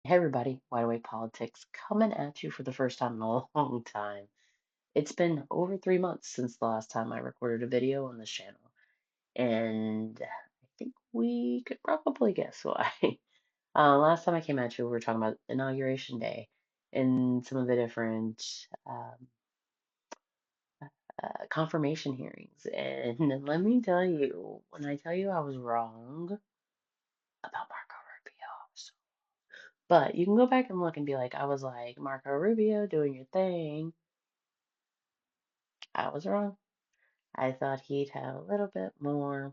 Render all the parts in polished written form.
Hey everybody, Wide Awake Politics coming at you for the first time in a long time. It's been over 3 months since the last time I recorded a video on this channel, and I think we could probably guess why. Last time I came at you, we were talking about Inauguration Day and some of the different um, confirmation hearings. And let me tell you, when I tell you I was wrong about Marco Rubio, but you can go back and look and be like, I was like, Marco Rubio doing your thing. I was wrong. I thought he'd have a little bit more,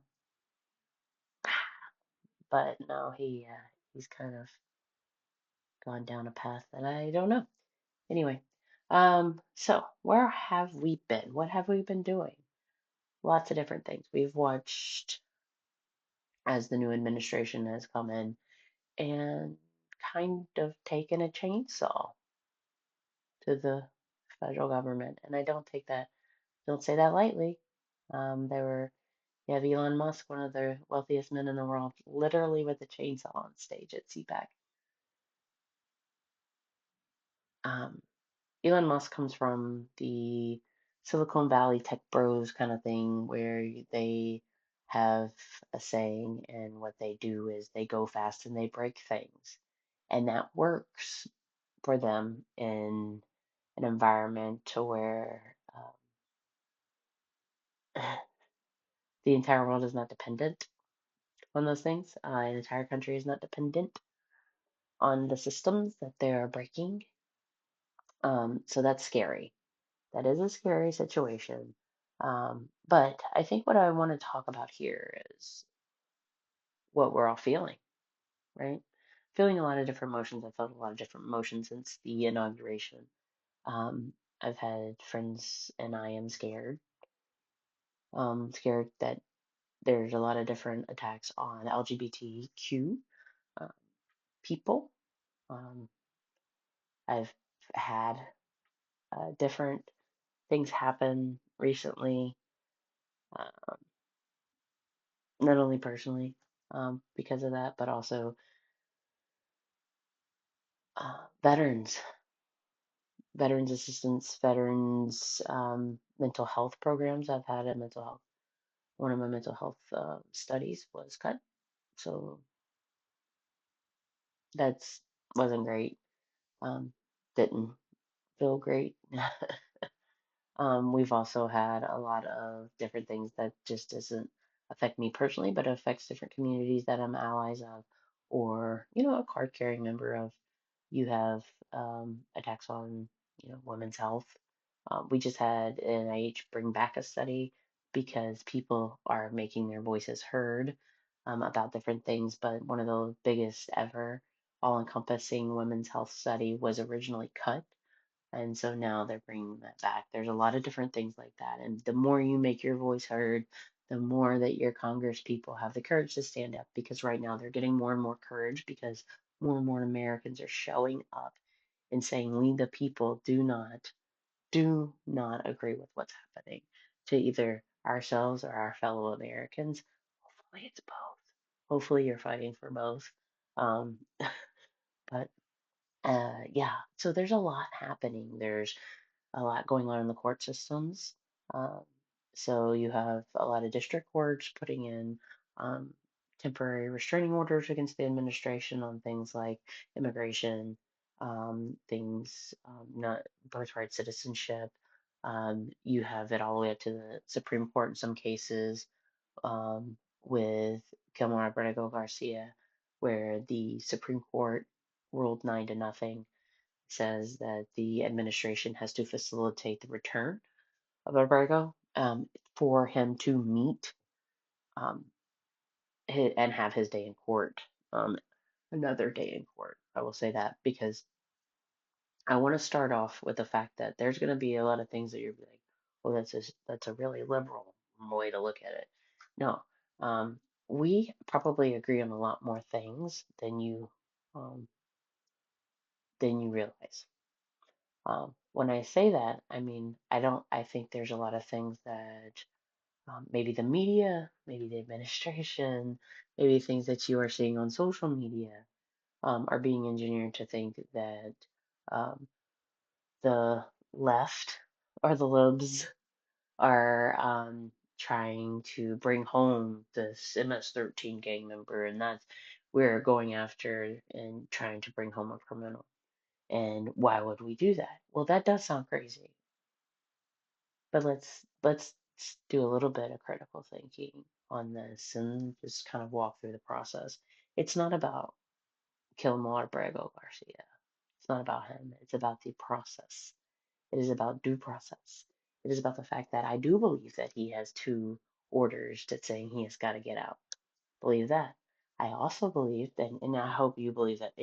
but no, he's kind of gone down a path that I don't know. Anyway, so where have we been? What have we been doing? Lots of different things. We've watched as the new administration has come in and kind of taken a chainsaw to the federal government, and I don't say that lightly. There were You have Elon Musk, one of the wealthiest men in the world, literally with a chainsaw on stage at CPAC. Um, Elon Musk comes from the Silicon Valley tech bros kind of thing where they have a saying, and what they do is they go fast and they break things. And that works for them in an environment to where the entire world is not dependent on those things. An entire country is not dependent on the systems that they are breaking. So that's scary. That is a scary situation. But I think what I want to talk about here is what we're all feeling, right? Feeling a lot of different emotions. I felt a lot of different emotions since the inauguration. Um, I've had friends, and I am scared. Scared that there's a lot of different attacks on LGBTQ uh, people. Um, I've had different things happen recently, uh, not only personally because of that, but also veterans, veterans assistance, veterans mental health programs. I've had a mental health, one of my mental health studies was cut, so that's wasn't great. Didn't feel great. We've also had a lot of different things that just doesn't affect me personally, but affects different communities that I'm allies of, or a card carrying member of. You have attacks on women's health. We just had NIH bring back a study because people are making their voices heard about different things, but one of the biggest ever all-encompassing women's health study was originally cut, and so now they're bringing that back. There's a lot of different things like that. And the more you make your voice heard, the more that your Congress people have the courage to stand up, because right now they're getting more and more courage because more and more Americans are showing up and saying, we the people do not agree with what's happening to either ourselves or our fellow Americans. Hopefully it's both. Hopefully you're fighting for both. Um, but yeah, so there's a lot happening. There's a lot going on in the court systems. Um, so you have a lot of district courts putting in um, temporary restraining orders against the administration on things like immigration, things not birthright citizenship. You have it all the way up to the Supreme Court in some cases, with Gilmore Abrego Garcia, where the Supreme Court ruled 9-0, says that the administration has to facilitate the return of Albergo, for him to meet um, and have his day in court, another day in court. I will say that because I want to start off with the fact that there's going to be a lot of things that you're like, well, that's a really liberal way to look at it. No, we probably agree on a lot more things um, than you realize. When I say that, I mean, I think there's a lot of things that maybe the media, maybe the administration, maybe things that you are seeing on social media. are being engineered to think that um, the left or the libs are trying to bring home this MS-13 gang member, and that's we're going after and trying to bring home a criminal. And why would we do that? Well, that does sound crazy, but let's do a little bit of critical thinking on this and just kind of walk through the process. It's not about Kilmar Brago Garcia. It's not about him. It's about the process. It is about due process. It is about the fact that I do believe that he has two orders that saying he has got to get out. Believe that. I also believe that, and I hope you believe that,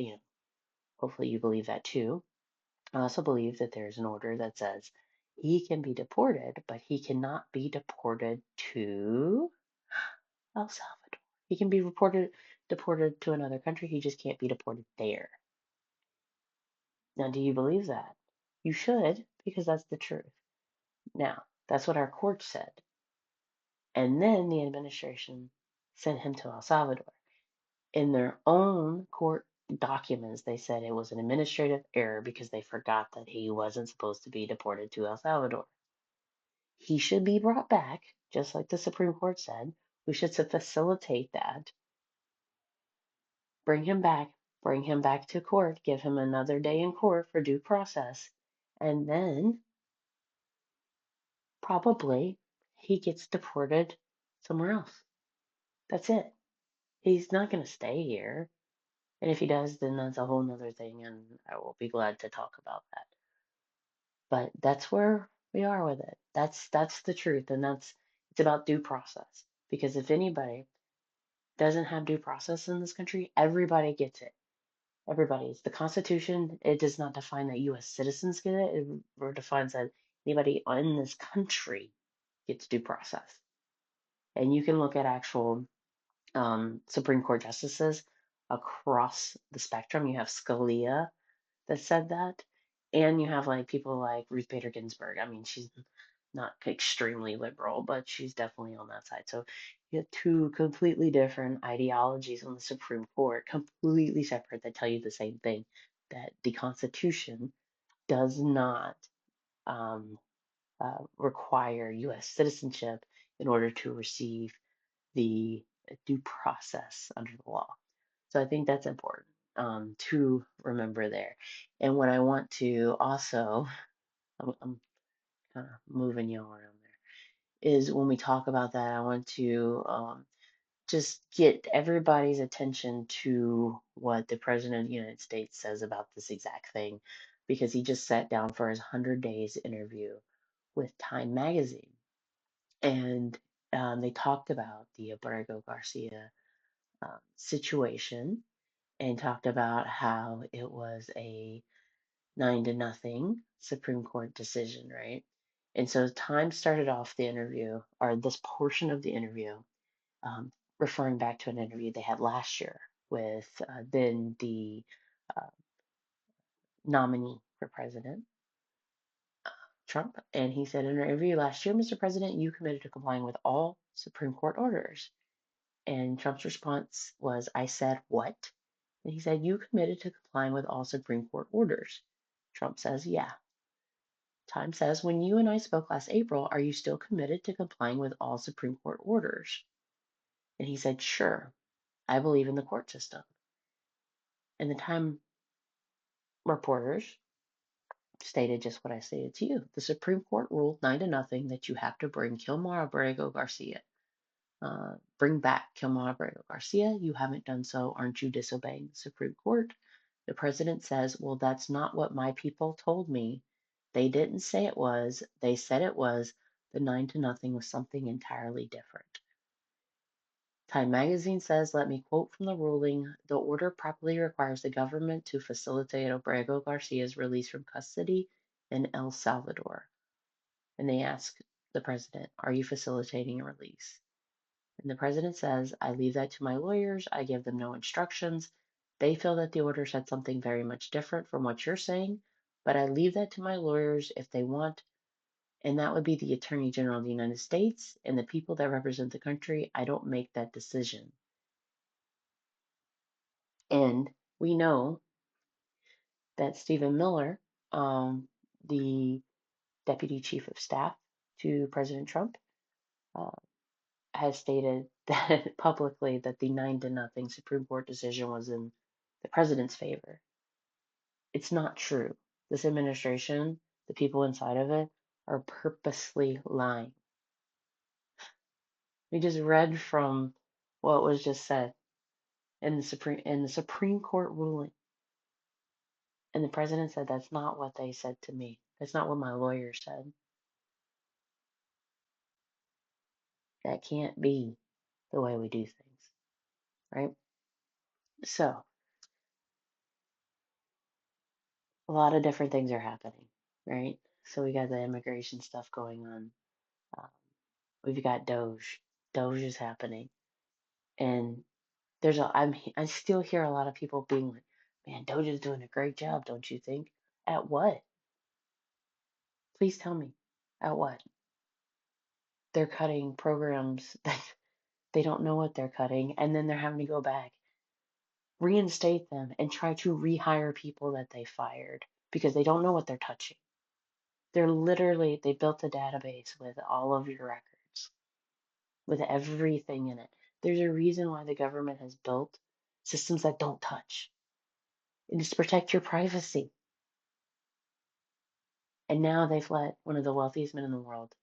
hopefully you believe that too. I also believe that there's an order that says he can be deported, but he cannot be deported to El Salvador. He can be deported to another country. He just can't be deported there. Now, do you believe that? You should, because that's the truth. Now, that's what our court said. And then the administration sent him to El Salvador. In their own court documents, they said it was an administrative error because they forgot that he wasn't supposed to be deported to El Salvador. He should be brought back, just like the Supreme Court said. We should facilitate that. Bring him back to court, give him another day in court for due process, and then probably he gets deported somewhere else. That's it. He's not going to stay here. And if he does, then that's a whole nother thing, and I will be glad to talk about that. But that's where we are with it. That's the truth, and it's about due process. Because if anybody doesn't have due process in this country, everybody gets it. Everybody. It's the Constitution. It does not define that U.S. citizens get it. It defines that anybody in this country gets due process. And you can look at actual Supreme Court justices across the spectrum. You have Scalia that said that, and you have like people like Ruth Bader Ginsburg. I mean, she's not extremely liberal, but she's definitely on that side. So you have two completely different ideologies on the Supreme Court, completely separate, that tell you the same thing, that the Constitution does not um, require U.S. citizenship in order to receive the due process under the law. So I think that's important to remember there. And what I want to also, I'm kind of moving you all around there, is when we talk about that, I want to just get everybody's attention to what the President of the United States says about this exact thing, because he just sat down for his 100 days interview with Time Magazine. And they talked about the Abrego Garcia situation and talked about how it was a 9-0 Supreme Court decision, right? And so Time started off the interview, or this portion of the interview, um, referring back to an interview they had last year with then the uh, nominee for president, Trump. And he said in an interview last year, Mr. President, you committed to complying with all Supreme Court orders. And Trump's response was, I said, what? And he said, you committed to complying with all Supreme Court orders. Trump says, yeah. Time says, when you and I spoke last April, are you still committed to complying with all Supreme Court orders? And he said, sure, I believe in the court system. And the Time reporters stated just what I stated to you. The Supreme Court ruled 9-0 that you have to bring Kilmar Abrego Garcia. Bring back Kilmar Abrego Garcia. You haven't done so. Aren't you disobeying the Supreme Court? The president says, well, that's not what my people told me. They didn't say it was. They said it was. The 9-0 was something entirely different. Time magazine says, let me quote from the ruling, the order properly requires the government to facilitate Abrego Garcia's release from custody in El Salvador. And they ask the president, are you facilitating a release? And the president says, I leave that to my lawyers. I give them no instructions. They feel that the order said something very much different from what you're saying, but I leave that to my lawyers if they want, and that would be the Attorney General of the United States and the people that represent the country. I don't make that decision. End We know that Stephen Miller, the deputy chief of staff to President Trump, uh, has stated that publicly that the 9-0 Supreme Court decision was in the president's favor. It's not true. This administration, the people inside of it, are purposely lying. We just read from what was just said in the Supreme Court ruling, and the president said that's not what they said to me. That's not what my lawyer said. That can't be the way we do things, right? So a lot of different things are happening, right? So we got the immigration stuff going on. Um, we've got Doge. Doge is happening, and I still hear a lot of people being like, "Man, Doge is doing a great job, don't you think?" At what? Please tell me. At what? They're cutting programs that they don't know what they're cutting, and then they're having to go back, reinstate them, and try to rehire people that they fired because they don't know what they're touching. They built a database with all of your records, with everything in it. There's a reason why the government has built systems that don't touch. It is to protect your privacy. And now they've let one of the wealthiest men in the world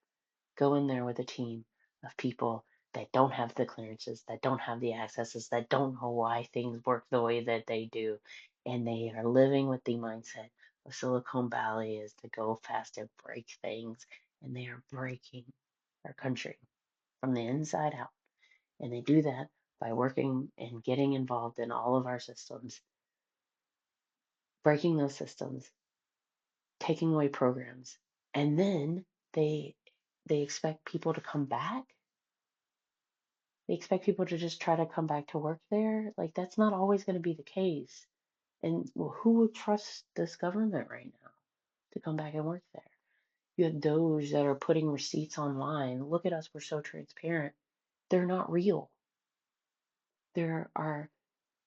go in there with a team of people that don't have the clearances, that don't have the accesses, that don't know why things work the way that they do. And they are living with the mindset of Silicon Valley is to go fast and break things. And they are breaking our country from the inside out. And they do that by working and getting involved in all of our systems, breaking those systems, taking away programs. And then they they expect people to come back. They expect people to just try to come back to work there. Like that's not always going to be the case. And well, who would trust this government right now to come back and work there? You have those that are putting receipts online. Look at us, we're so transparent. They're not real. There are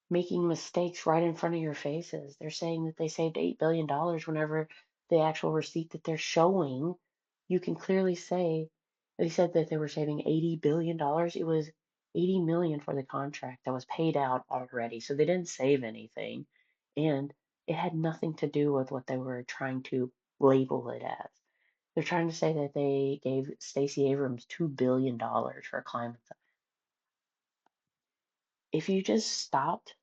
making mistakes right in front of your faces. They're saying that they saved $8 billion whenever the actual receipt that they're showing, you can clearly say they said that they were saving $80 billion. It was 80 million for the contract that was paid out already. So they didn't save anything. And it had nothing to do with what they were trying to label it as. They're trying to say that they gave Stacey Abrams $2 billion for climate. If you just stopped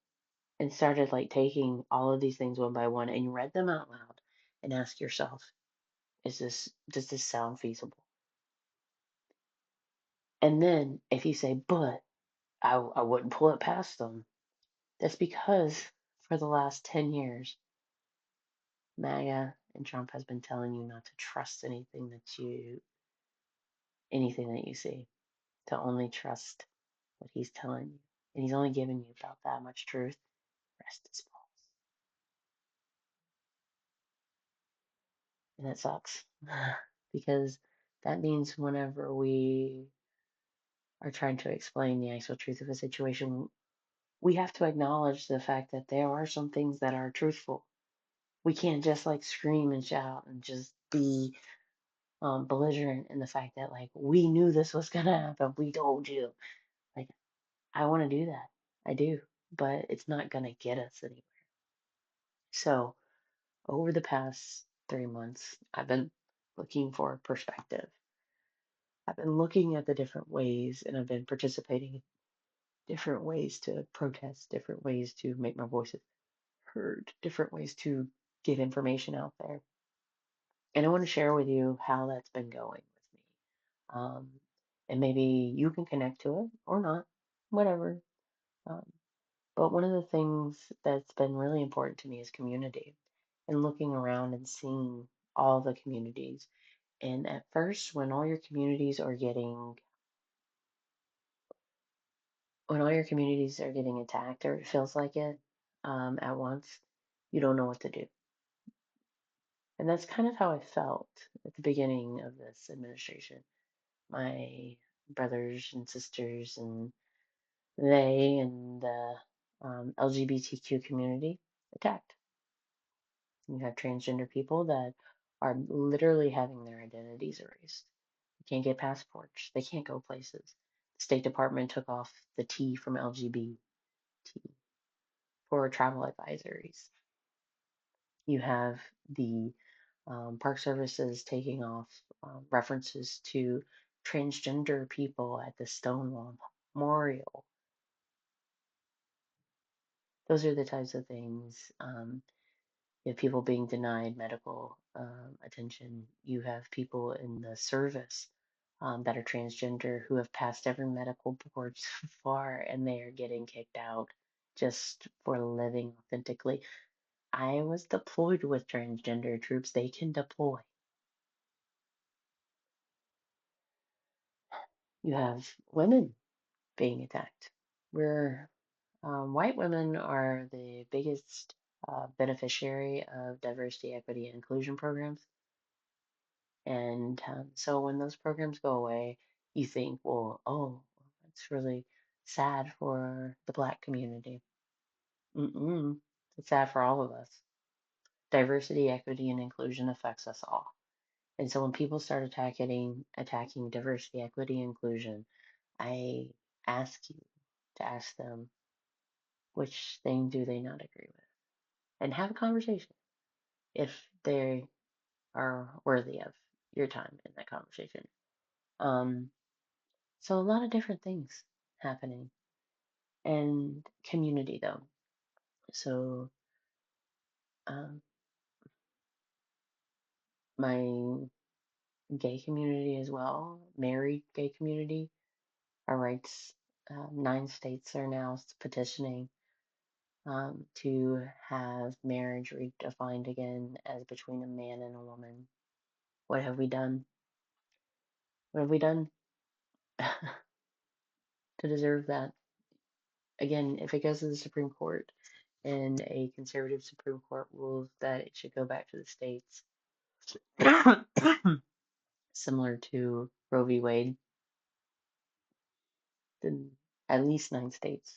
and started like taking all of these things one by one and you read them out loud and ask yourself, does this sound feasible? And then if you say, but I wouldn't pull it past them, that's because for the last 10 years, MAGA and Trump has been telling you not to trust anything that you see, to only trust what he's telling you. And he's only giving you about that much truth. The rest is false. And that sucks because that means whenever we are trying to explain the actual truth of a situation, we have to acknowledge the fact that there are some things that are truthful. We can't just like scream and shout and just be belligerent in the fact that like we knew this was gonna happen. We told you. Like I want to do that. I do, but it's not gonna get us anywhere. So over the past 3 months, I've been looking for perspective. I've been looking at the different ways and I've been participating in different ways to protest, different ways to make my voice heard, different ways to get information out there. And I want to share with you how that's been going with me. Um, and maybe you can connect to it or not, whatever. Um, but one of the things that's been really important to me is community and looking around and seeing all the communities. And at first, when all your communities are getting attacked, or it feels like it, at once, you don't know what to do. And that's kind of how I felt at the beginning of this administration. My brothers and sisters and they and LGBTQ community attacked. You have transgender people that are literally having their identities erased. They can't get passports. They can't go places. The State Department took off the T from LGBT for travel advisories. You have the Park Services taking off references to transgender people at the Stonewall Memorial. Those are the types of things. You have people being denied medical attention. You have people in the service that are transgender who have passed every medical board so far and they are getting kicked out just for living authentically. I was deployed with transgender troops. They can deploy. You have women being attacked. Where white women are the biggest beneficiary of diversity, equity, and inclusion programs. And so when those programs go away, you think, well, oh, that's really sad for the Black community. Mm-mm. It's sad for all of us. Diversity, equity, and inclusion affects us all. And so when people start attacking diversity, equity, inclusion, I ask you to ask them which thing do they not agree with, and have a conversation if they are worthy of your time in that conversation. Um, so a lot of different things happening, and community though. So um, my gay community as well, married gay community, our rights. 9 states are now petitioning to have marriage redefined again as between a man and a woman. What have we done? What have we done to deserve that? Again, if it goes to the Supreme Court and a conservative Supreme Court rules that it should go back to the states, similar to Roe v. Wade, then at least 9 states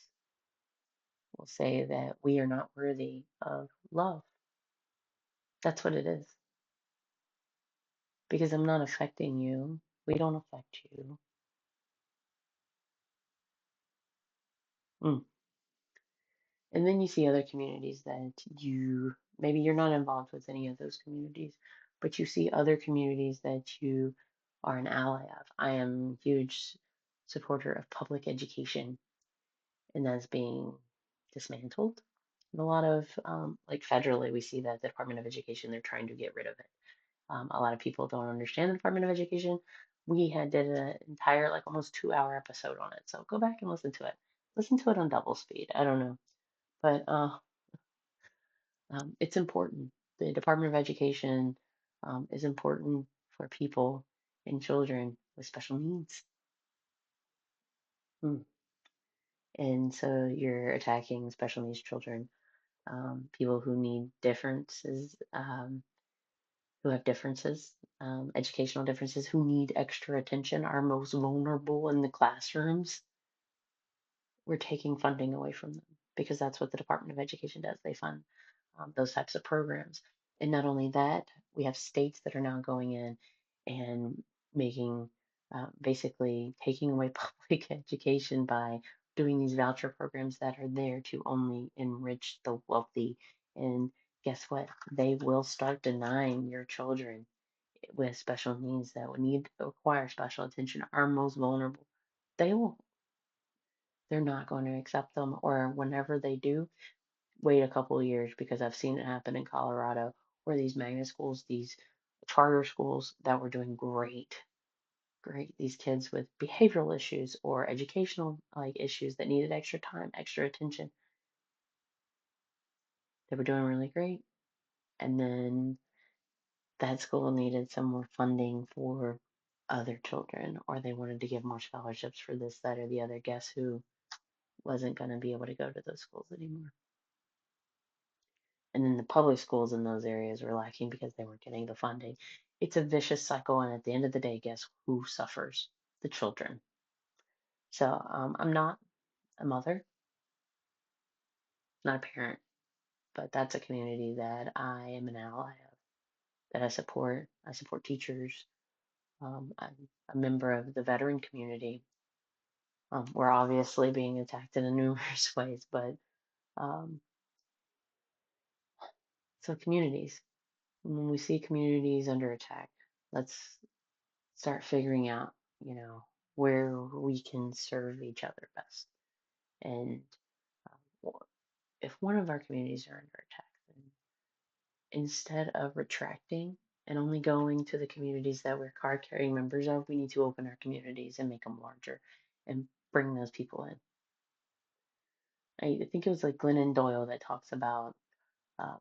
will say that we are not worthy of love. That's what it is. Because I'm not affecting you. We don't affect you. Mm. And then you see other communities that maybe you're not involved with any of those communities, but you see other communities that you are an ally of. I am a huge supporter of public education, and that's being dismantled. And a lot of, like federally, we see that the Department of Education, they're trying to get rid of it. A lot of people don't understand the Department of Education. We had did an entire, like almost 2 hour episode on it. So go back and listen to it. Listen to it on double speed. I don't know. But it's important. The Department of Education is important for people and children with special needs. Mm. And so you're attacking special needs children, people who need differences, who have differences, educational differences, who need extra attention, are most vulnerable in the classrooms. We're taking funding away from them because that's what the Department of Education does. They fund those types of programs. And not only that, we have states that are now going in and making basically taking away public education by doing these voucher programs that are there to only enrich the wealthy. And guess what? They will start denying your children with special needs that would need require special attention are most vulnerable. They will they're not going to accept them, or whenever they do, wait a couple of years, because I've seen it happen in Colorado where these magnet schools, these charter schools that were doing great, these kids with behavioral issues or educational like issues that needed extra time, extra attention, they were doing really great. And then that school needed some more funding for other children, or they wanted to give more scholarships for this, that, or the other. Guess who wasn't going to be able to go to those schools anymore? And then the public schools in those areas were lacking because they weren't getting the funding. It's a vicious cycle, and at the end of the day, guess who suffers? The children. So I'm not a mother. not a parent, but that's a community that I am an ally of, that I support. I support teachers. I'm a member of the veteran community. We're obviously being attacked in numerous ways, but um, so communities. When we see communities under attack, let's start figuring out, you know, where we can serve each other best. And if one of our communities are under attack, then instead of retracting and only going to the communities that we're card carrying members of, we need to open our communities and make them larger and bring those people in. I think it was like Glennon Doyle that talks about uh,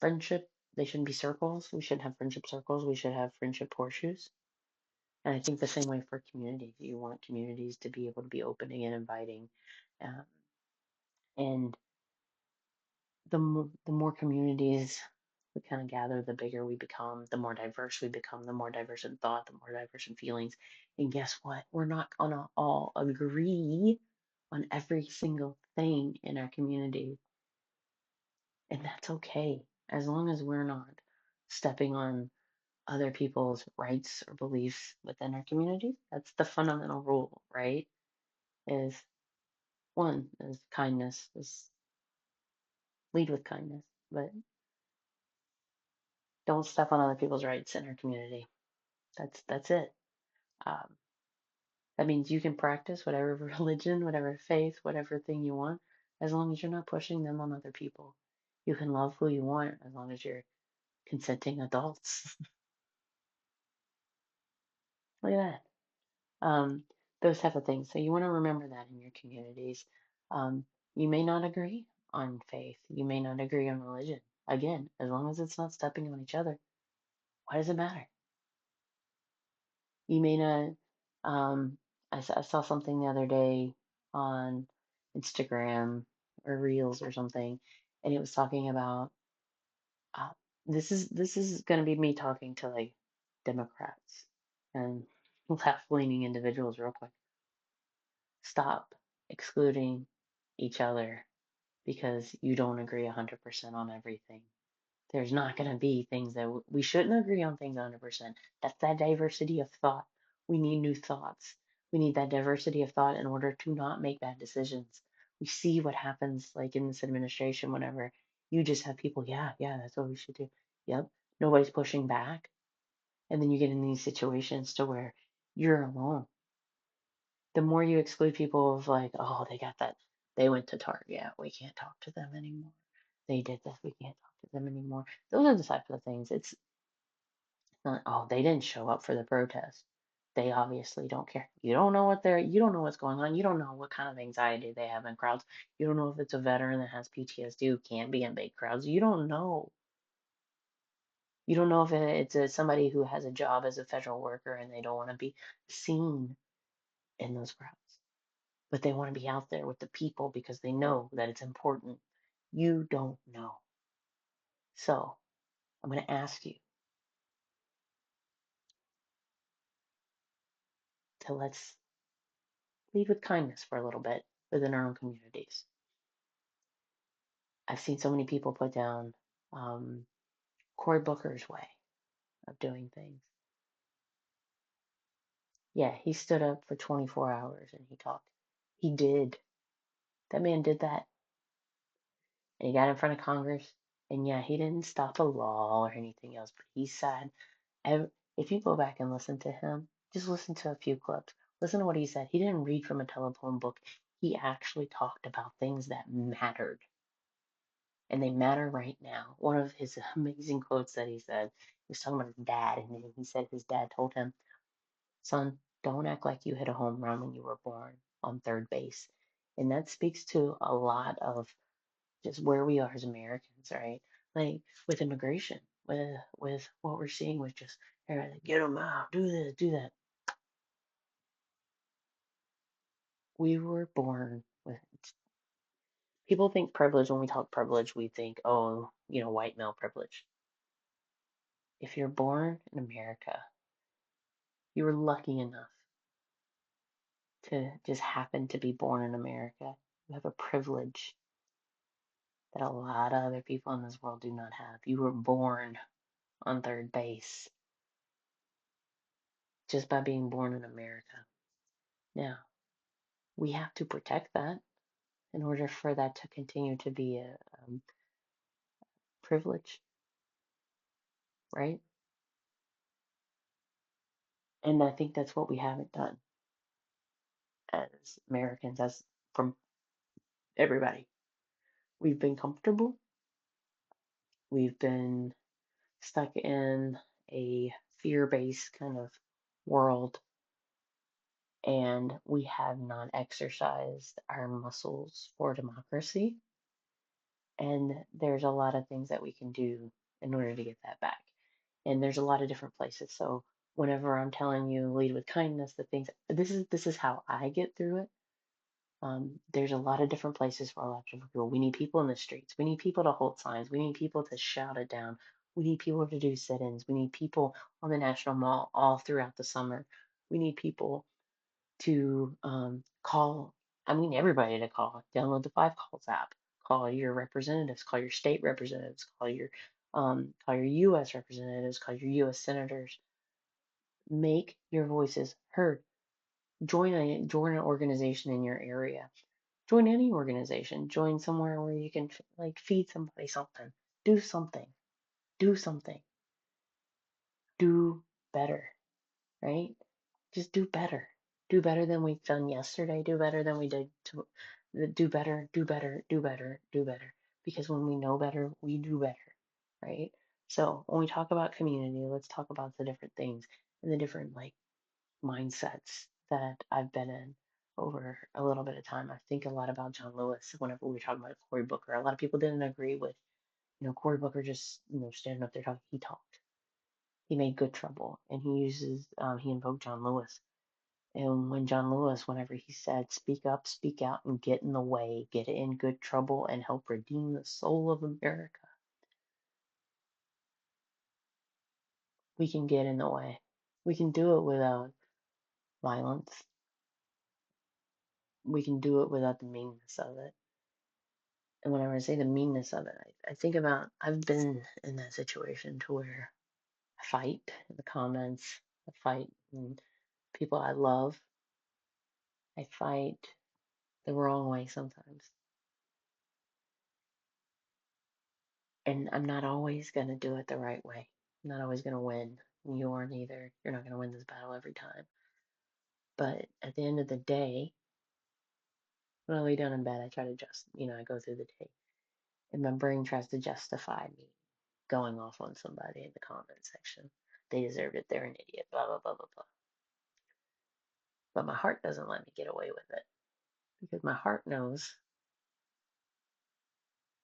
friendship. They shouldn't be circles. We shouldn't have friendship circles. We should have friendship horseshoes. And I think the same way for communities. You want communities to be able to be opening and inviting. Um, and the more communities we kind of gather, the bigger we become, the more diverse we become, the more diverse in thought, the more diverse in feelings. And guess what? We're not gonna all agree on every single thing in our community. And that's okay, as long as we're not stepping on other people's rights or beliefs within our community. That's the fundamental rule, right? Is one is kindness, is lead with kindness, but don't step on other people's rights in our community. That's it. Um, that means you can practice whatever religion, whatever faith, whatever thing you want, as long as you're not pushing them on other people. You can love who you want as long as you're consenting adults. Look at that. Those type of things. So you want to remember that in your communities. Um, you may not agree on faith. You may not agree on religion. Again, as long as it's not stepping on each other, why does it matter? You may not. I saw something the other day on Instagram or Reels or something, and it was talking about uh, this is going to be me talking to like Democrats and left-leaning individuals real quick. Stop excluding each other because you don't agree 100% on everything. There's not going to be things that we shouldn't agree on things 100%. That's that diversity of thought. We need new thoughts. We need that diversity of thought in order to not make bad decisions. We see what happens like in this administration whenever you just have people, yeah, yeah, that's what we should do. Yep. Nobody's pushing back. And then you get in these situations to where you're alone. The more you exclude people of like, oh, they got that, they went to Target, yeah, we can't talk to them anymore. They did this, we can't talk to them anymore. Those are the types of things. It's not, oh, they didn't show up for the protest. They obviously don't care. You don't know what's going on. You don't know what kind of anxiety they have in crowds. You don't know if it's a veteran that has PTSD who can't be in big crowds. You don't know. You don't know if somebody who has a job as a federal worker and they don't want to be seen in those crowds, but they want to be out there with the people because they know that it's important. You don't know. So I'm going to ask you to let's lead with kindness for a little bit within our own communities. I've seen so many people put down um, Cory Booker's way of doing things. Yeah, he stood up for 24 hours and he talked. He did. That man did that. And he got in front of Congress. And yeah, he didn't stop a law or anything else, but he said, if you go back and listen to him, just listen to a few clips. Listen to what he said. He didn't read from a telephone book. He actually talked about things that mattered. And they matter right now. One of his amazing quotes that he said, he was talking about his dad, and he said his dad told him, son, don't act like you hit a home run when you were born on third base. And that speaks to a lot of just where we are as Americans, right? Like with immigration, with what we're seeing with just everybody, get them out, do this, do that. We were born with people think privilege when we talk privilege, we think, oh, white male privilege. If you're born in America, you were lucky enough to just happen to be born in America. You have a privilege that a lot of other people in this world do not have. You were born on third base just by being born in America. Now, we have to protect that in order for that to continue to be a privilege, right? And I think that's what we haven't done as Americans, as from everybody. We've been comfortable. We've been stuck in a fear based kind of world, and we have not exercised our muscles for democracy. And there's a lot of things that we can do in order to get that back. And there's a lot of different places. So whenever I'm telling you lead with kindness, the things this is how I get through it. There's a lot of different places for a lot of different people. We need people in the streets. We need people to hold signs. We need people to shout it down. We need people to do sit-ins. We need people on the National Mall all throughout the summer. We need people to call. I mean, everybody to call. Download the Five Calls app. Call your representatives. Call your state representatives. Call your U.S. representatives. Call your U.S. senators. Make your voices heard. Join an organization in your area. Join any organization. Join somewhere where you can like feed somebody something. Do something. Do something. Do better, right? Just do better. Do better than we've done yesterday. Do better than we did to do better, do better, do better, do better. Because when we know better, we do better, right? So when we talk about community, let's talk about the different things and the different like mindsets that I've been in over a little bit of time. I think a lot about John Lewis whenever we were talking about Cory Booker. A lot of people didn't agree with, Cory Booker just, standing up there talking. He talked. He made good trouble, and he invoked John Lewis. And when John Lewis, whenever he said, speak up, speak out, and get in the way, get in good trouble, and help redeem the soul of America, we can get in the way. We can do it without violence. We can do it without the meanness of it. And whenever I say the meanness of it, I think about I've been in that situation to where I fight in the comments, I fight in people I love, I fight the wrong way sometimes. And I'm not always going to do it the right way. I'm not always going to win. You aren't either. You're not going to win this battle every time. But at the end of the day, when I lay down in bed, I try to I go through the day. And my brain tries to justify me going off on somebody in the comment section. They deserved it. They're an idiot. Blah, blah, blah, blah, blah. But my heart doesn't let me get away with it because my heart knows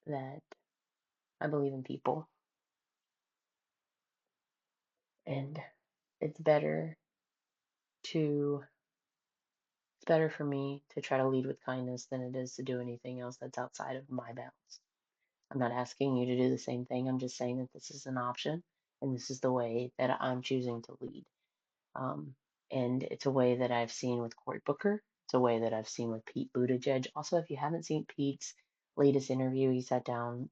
that I believe in people, and it's better to it's better for me to try to lead with kindness than it is to do anything else that's outside of my bounds. I'm not asking you to do the same thing. I'm just saying that this is an option and this is the way that I'm choosing to lead. Um, and it's a way that I've seen with Cory Booker. It's a way that I've seen with Pete Buttigieg. Also, if you haven't seen Pete's latest interview, he sat down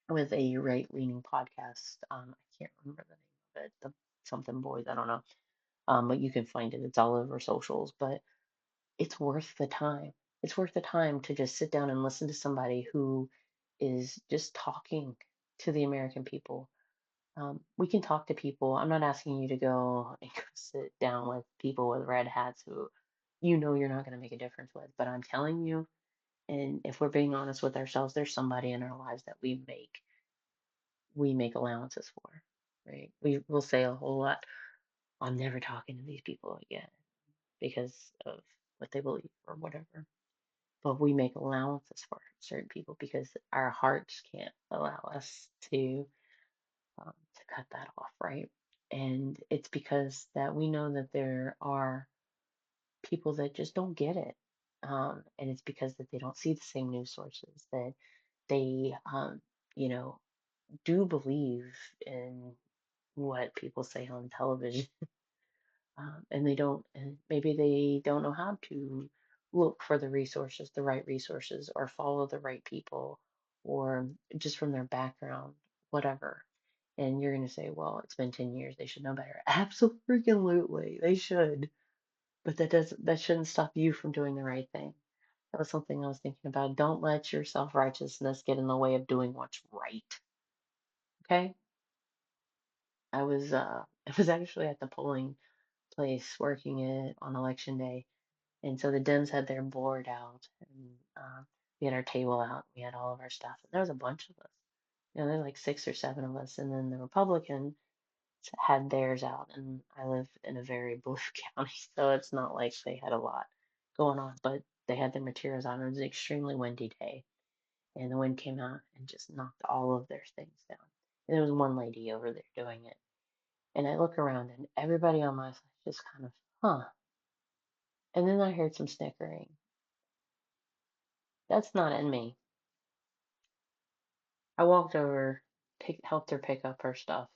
with a right-leaning podcast. I can't remember the name of it. The something boys. I don't know. But you can find it. It's all over socials. But it's worth the time. It's worth the time to just sit down and listen to somebody who is just talking to the American people. We can talk to people. I'm not asking you to go and go sit down with people with red hats who you're not going to make a difference with. But I'm telling you, and if we're being honest with ourselves, there's somebody in our lives that we make allowances for, right? We will say a whole lot. I'm never talking to these people again because of what they believe or whatever. But we make allowances for certain people because our hearts can't allow us to cut that off, right? And it's because that we know that there are people that just don't get it. And it's because that they don't see the same news sources, that they, you know, do believe in what people say on television, and maybe they don't know how to look for the right resources, or follow the right people, or just from their background, whatever. And you're going to say, well, it's been 10 years. They should know better. Absolutely, they should. But that shouldn't stop you from doing the right thing. That was something I was thinking about. Don't let your self-righteousness get in the way of doing what's right. Okay? I was actually at the polling place working it on election day. And so the Dems had their board out, and we had our table out. We had all of our stuff. And there was a bunch of us. There were like 6 or 7 of us. And then the Republicans had theirs out. And I live in a very blue county, so it's not like they had a lot going on. But they had their materials on. It was an extremely windy day. And the wind came out and just knocked all of their things down. And there was one lady over there doing it. And I look around, and everybody on my side just kind of, huh. And then I heard some snickering. That's not in me. I walked over, helped her pick up her stuff.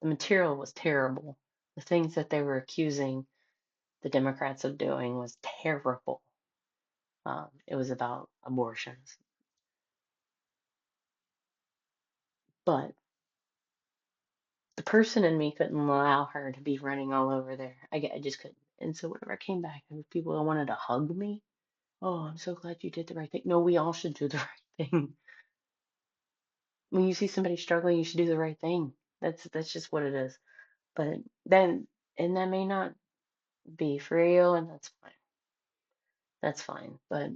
The material was terrible. The things that they were accusing the Democrats of doing was terrible. It was about abortions. But the person in me couldn't allow her to be running all over there. I just couldn't. And so whenever I came back, there were people that wanted to hug me. Oh, I'm so glad you did the right thing. No, we all should do the right thing. When you see somebody struggling, you should do the right thing. That's just what it is. But then, and that may not be for you, and that's fine. That's fine. But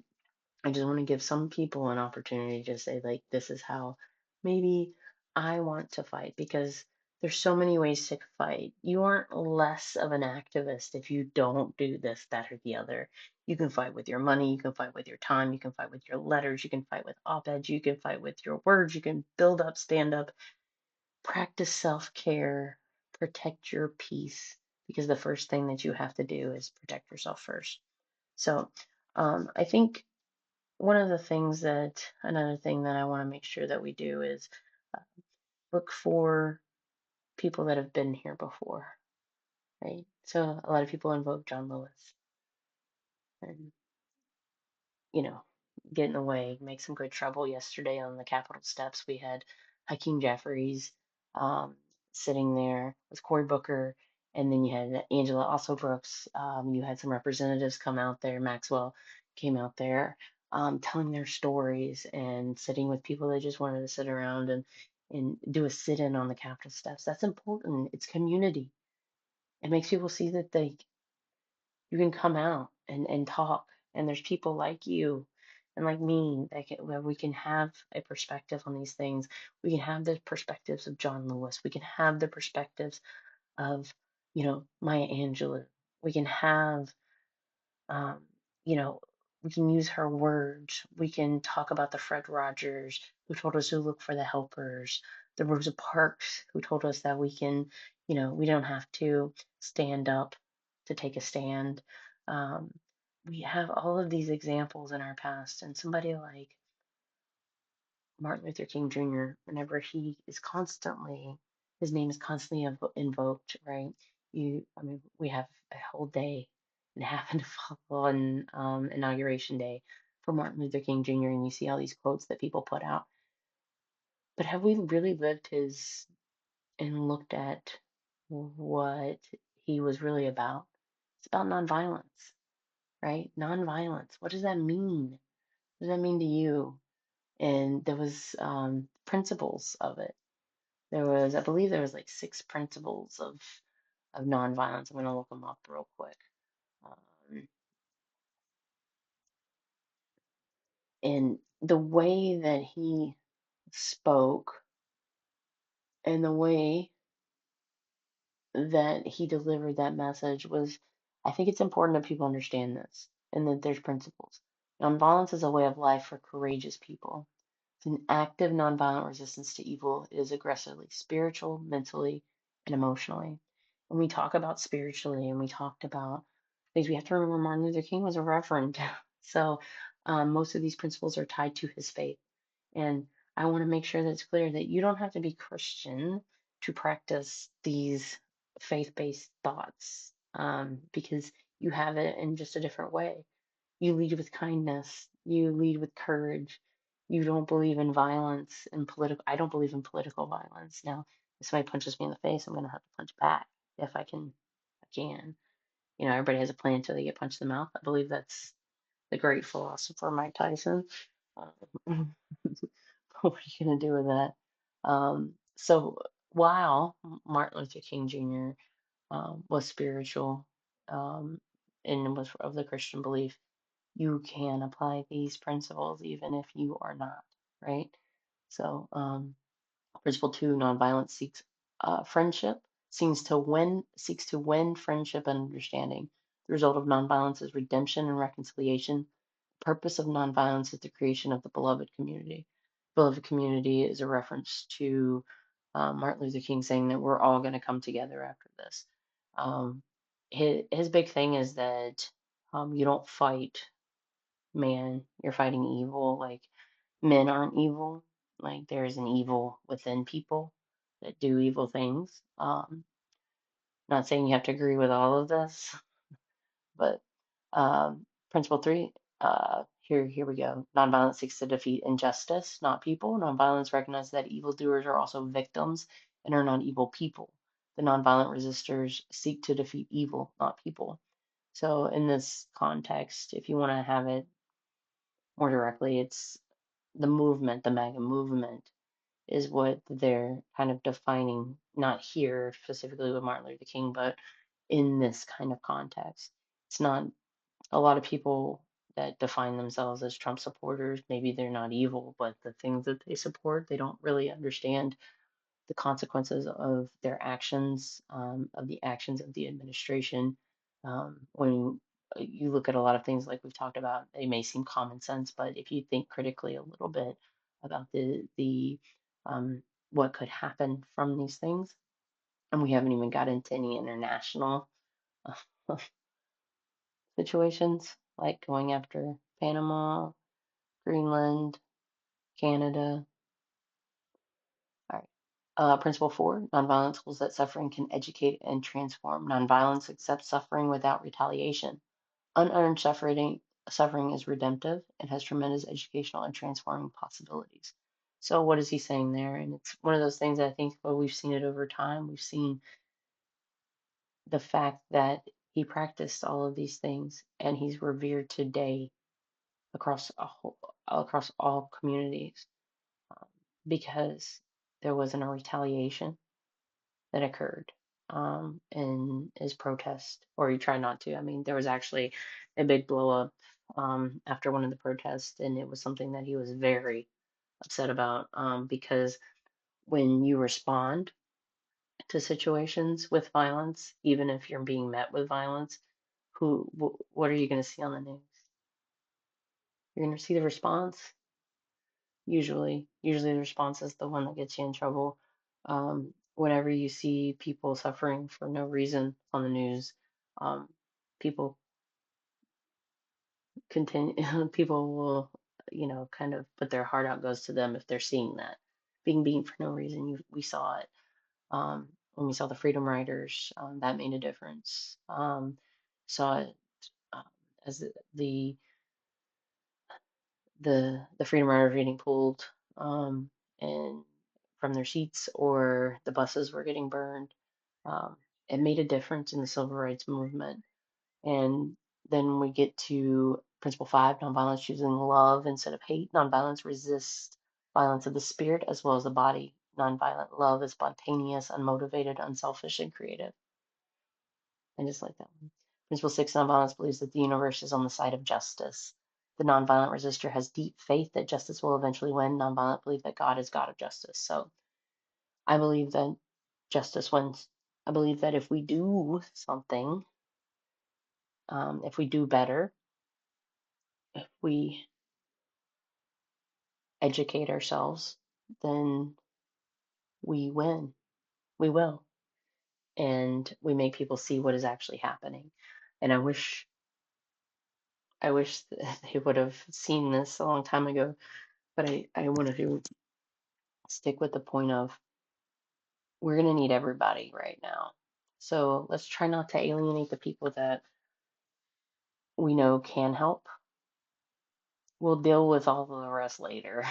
I just want to give some people an opportunity to say, like, this is how maybe I want to fight, because there's so many ways to fight. You aren't less of an activist if you don't do this, that, or the other. You can fight with your money, you can fight with your time, you can fight with your letters, you can fight with op-eds, you can fight with your words, you can build up, stand up, practice self-care, protect your peace, because the first thing that you have to do is protect yourself first. So I think another thing that I want to make sure that we do is uh, look for people that have been here before, right? So a lot of people invoke John Lewis and, you know, get in the way, make some good trouble. Yesterday on the Capitol steps, we had Hakeem Jeffries um, sitting there with Cory Booker, and then you had Angela Also Brooks. You had some representatives come out there. Maxwell came out there telling their stories and sitting with people that just wanted to sit around and do a sit-in on the Capitol steps. That's important. It's community. It makes people see that you can come out and talk, and there's people like you and like me where we can have a perspective on these things. We can have the perspectives of John Lewis. We can have the perspectives of, Maya Angelou. We can have um, you know, we can use her words. We can talk about the Fred Rogers who told us to look for the helpers, the Rosa Parks who told us that we don't have to stand up to take a stand. Um, we have all of these examples in our past, and somebody like Martin Luther King Jr., whenever his name is constantly invoked, right? I mean, we have a whole day and happened to fall on Inauguration Day for Martin Luther King Jr., and you see all these quotes that people put out. But have we really lived his and looked at what he was really about? It's about nonviolence, right? Nonviolence. What does that mean? What does that mean to you? And there was principles of it. I believe there was like 6 principles of nonviolence. I'm gonna look them up real quick. Um, and the way that he spoke and the way that he delivered that message was, I think it's important that people understand this and that there's principles. Nonviolence is a way of life for courageous people. It's an active nonviolent resistance to evil. It is aggressively spiritual, mentally, and emotionally. When we talk about spiritually and we talked about things, we have to remember Martin Luther King was a reverend. So most of these principles are tied to his faith. And I want to make sure that it's clear that you don't have to be Christian to practice these faith-based thoughts, because you have it in just a different way. You lead with kindness, you lead with courage, You don't believe in violence and political. I don't believe in political violence. Now, if somebody punches me in the face, I'm gonna have to punch back if I can. I can. Everybody has a plan until they get punched in the mouth. I believe that's the great philosopher Mike Tyson. Um, what are you gonna do with that? So while Martin Luther King Jr. Was spiritual and was of the Christian belief, you can apply these principles even if you are not, right? So, principle two, nonviolence seeks to win friendship and understanding. The result of nonviolence is redemption and reconciliation. The purpose of nonviolence is the creation of the beloved community. Beloved community is a reference to Martin Luther King saying that we're all going to come together after this. Um, his big thing is that you don't fight man, you're fighting evil. Like, men aren't evil. Like, there's an evil within people that do evil things. Not saying you have to agree with all of this, but principle three, here we go. Nonviolence seeks to defeat injustice, not people. Nonviolence recognizes that evildoers are also victims and are not evil people. The nonviolent resistors seek to defeat evil, not people. So in this context, if you want to have it more directly, it's the movement, the MAGA movement, is what they're kind of defining, not here specifically with Martin Luther King, but in this kind of context. It's not a lot of people that define themselves as Trump supporters, maybe they're not evil, but the things that they support, they don't really understand the consequences of their actions, of the actions of the administration. When you look at a lot of things like we've talked about, they may seem common sense, but if you think critically a little bit about the um, what could happen from these things, and we haven't even got into any international situations like going after Panama, Greenland, Canada. All right. Principle four, nonviolence holds that suffering can educate and transform. Nonviolence accepts suffering without retaliation. Unearned suffering is redemptive and has tremendous educational and transforming possibilities. So what is he saying there? And it's one of those things that I think, well, we've seen it over time. We've seen the fact that he practiced all of these things and he's revered today across all communities, um, because there wasn't a retaliation that occurred in his protest, or he tried not to. I mean, there was actually a big blow up after one of the protests, and it was something that he was very upset about, because when you respond to situations with violence, even if you're being met with violence, what are you going to see on the news? You're going to see the response. Usually the response is the one that gets you in trouble. Whenever you see people suffering for no reason on the news, um, people continue, people will, kind of put their heart out goes to them if they're seeing that. Being beaten for no reason, we saw it. When we saw the Freedom Riders, that made a difference. Saw it um, as the Freedom Riders were getting pulled, and from their seats, or the buses were getting burned. Um, it made a difference in the civil rights movement. And then we get to principle five, nonviolence choosing love instead of hate. Nonviolence resists violence of the spirit as well as the body. Nonviolent love is spontaneous, unmotivated, unselfish, and creative. I just like that one. Principle six, nonviolence believes that the universe is on the side of justice. The nonviolent resistor has deep faith that justice will eventually win. Nonviolent believe that God is God of justice. So I believe that justice wins. I believe that if we do something, if we do better, if we educate ourselves, then we win. We will. And we make people see what is actually happening. And I wish they would have seen this a long time ago, but I wanted to stick with the point of we're going to need everybody right now. So let's try not to alienate the people that we know can help, we'll deal with all of the rest later.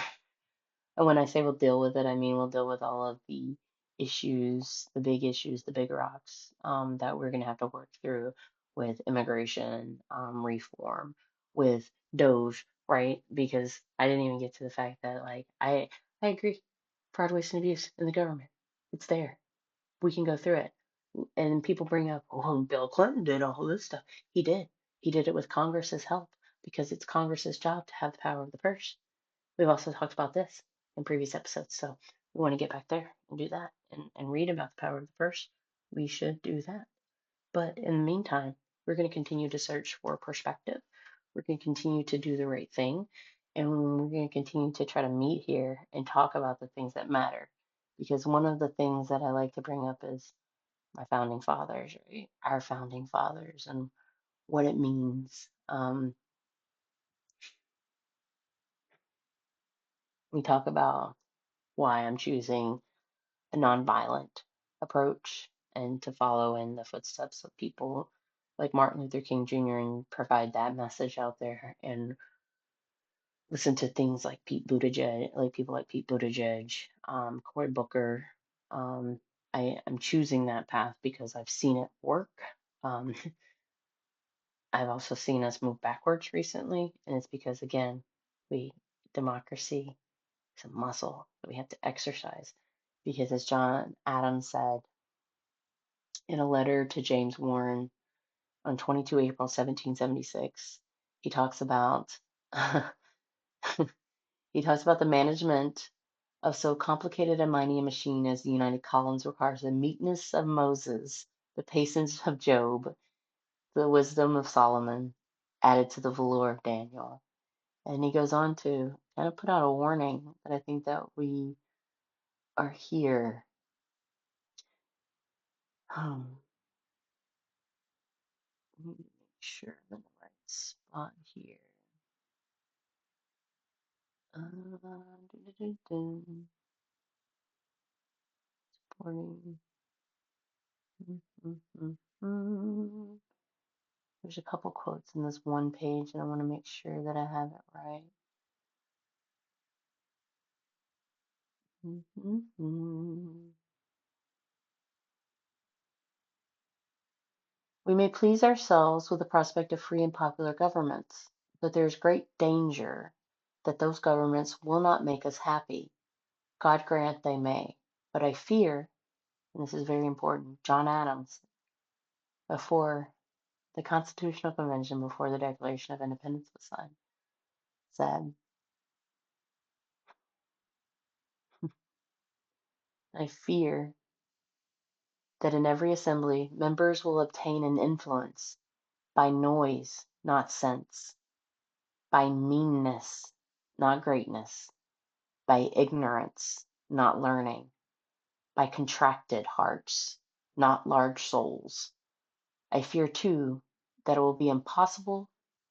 And when I say we'll deal with it, I mean we'll deal with all of the issues, the big rocks that we're going to have to work through with immigration reform, with Doge, right? Because I didn't even get to the fact that, like, I agree, fraud, waste, and abuse in the government. It's there. We can go through it. And people bring up, oh, Bill Clinton did all this stuff. He did. He did it with Congress's help because it's Congress's job to have the power of the purse. We've also talked about this in previous episodes, so we want to get back there and do that and read about the power of the purse. We should do that. But in the meantime, we're going to continue to search for perspective. We're going to continue to do the right thing. And we're going to continue to try to meet here and talk about the things that matter. Because one of the things that I like to bring up is my founding fathers, right? Our founding fathers and what it means. We talk about why I'm choosing a nonviolent approach and to follow in the footsteps of people like Martin Luther King Jr. and provide that message out there and listen to things like Pete Buttigieg, like people like Pete Buttigieg, Cory Booker. Um, I'm choosing that path because I've seen it work. Um, I've also seen us move backwards recently, and it's because, again, democracy is a muscle that we have to exercise. Because as John Adams said in a letter to James Warren on 22 April 1776, he talks about he talks about the management of so complicated and mighty a machine as the United Columns requires the meekness of Moses, the patience of Job, the wisdom of Solomon, added to the valor of Daniel. And he goes on to kind of put out a warning that I think that we are here. Let me make sure I'm in the right spot here. Supporting. There's a couple quotes in this one page, and I want to make sure that I have it right. We may please ourselves with the prospect of free and popular governments, but there is great danger that those governments will not make us happy. God grant they may. But I fear, and this is very important, John Adams, before the Constitutional Convention, before the Declaration of Independence was signed, said, I fear that in every assembly members will obtain an influence by noise, not sense, by meanness, not greatness, by ignorance, not learning, by contracted hearts, not large souls. I fear, too, that it will be impossible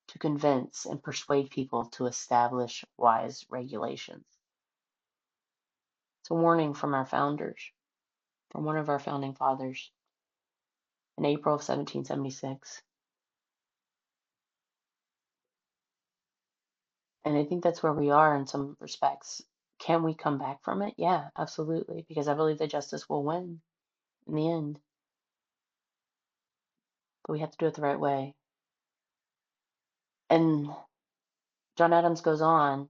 to convince and persuade people to establish wise regulations. It's a warning from our founders, from one of our founding fathers in April of 1776. And I think that's where we are in some respects. Can we come back from it? Yeah, absolutely. Because I believe that justice will win in the end. But we have to do it the right way. And John Adams goes on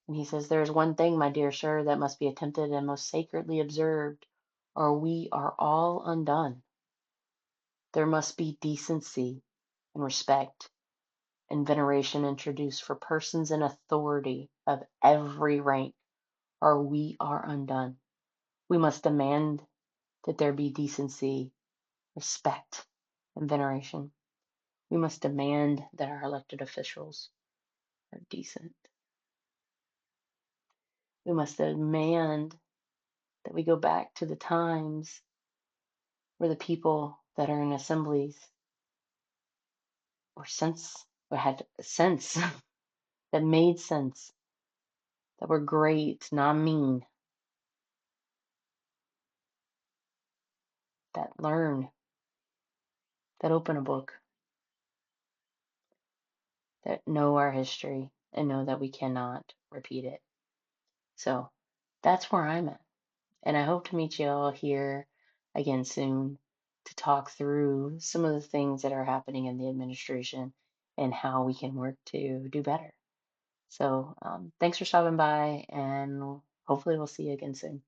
and he says, there is one thing, my dear sir, that must be attempted and most sacredly observed, or we are all undone. There must be decency and respect and veneration introduced for persons in authority of every rank, or we are undone. We must demand that there be decency, respect, and veneration. We must demand that our elected officials are decent. We must demand that we go back to the times where the people that are in assemblies or had sense, that made sense, that were great, not mean, that learn, that open a book, that know our history, and know that we cannot repeat it. So that's where I'm at. And I hope to meet you all here again soon to talk through some of the things that are happening in the administration and how we can work to do better. So thanks for stopping by, and hopefully we'll see you again soon.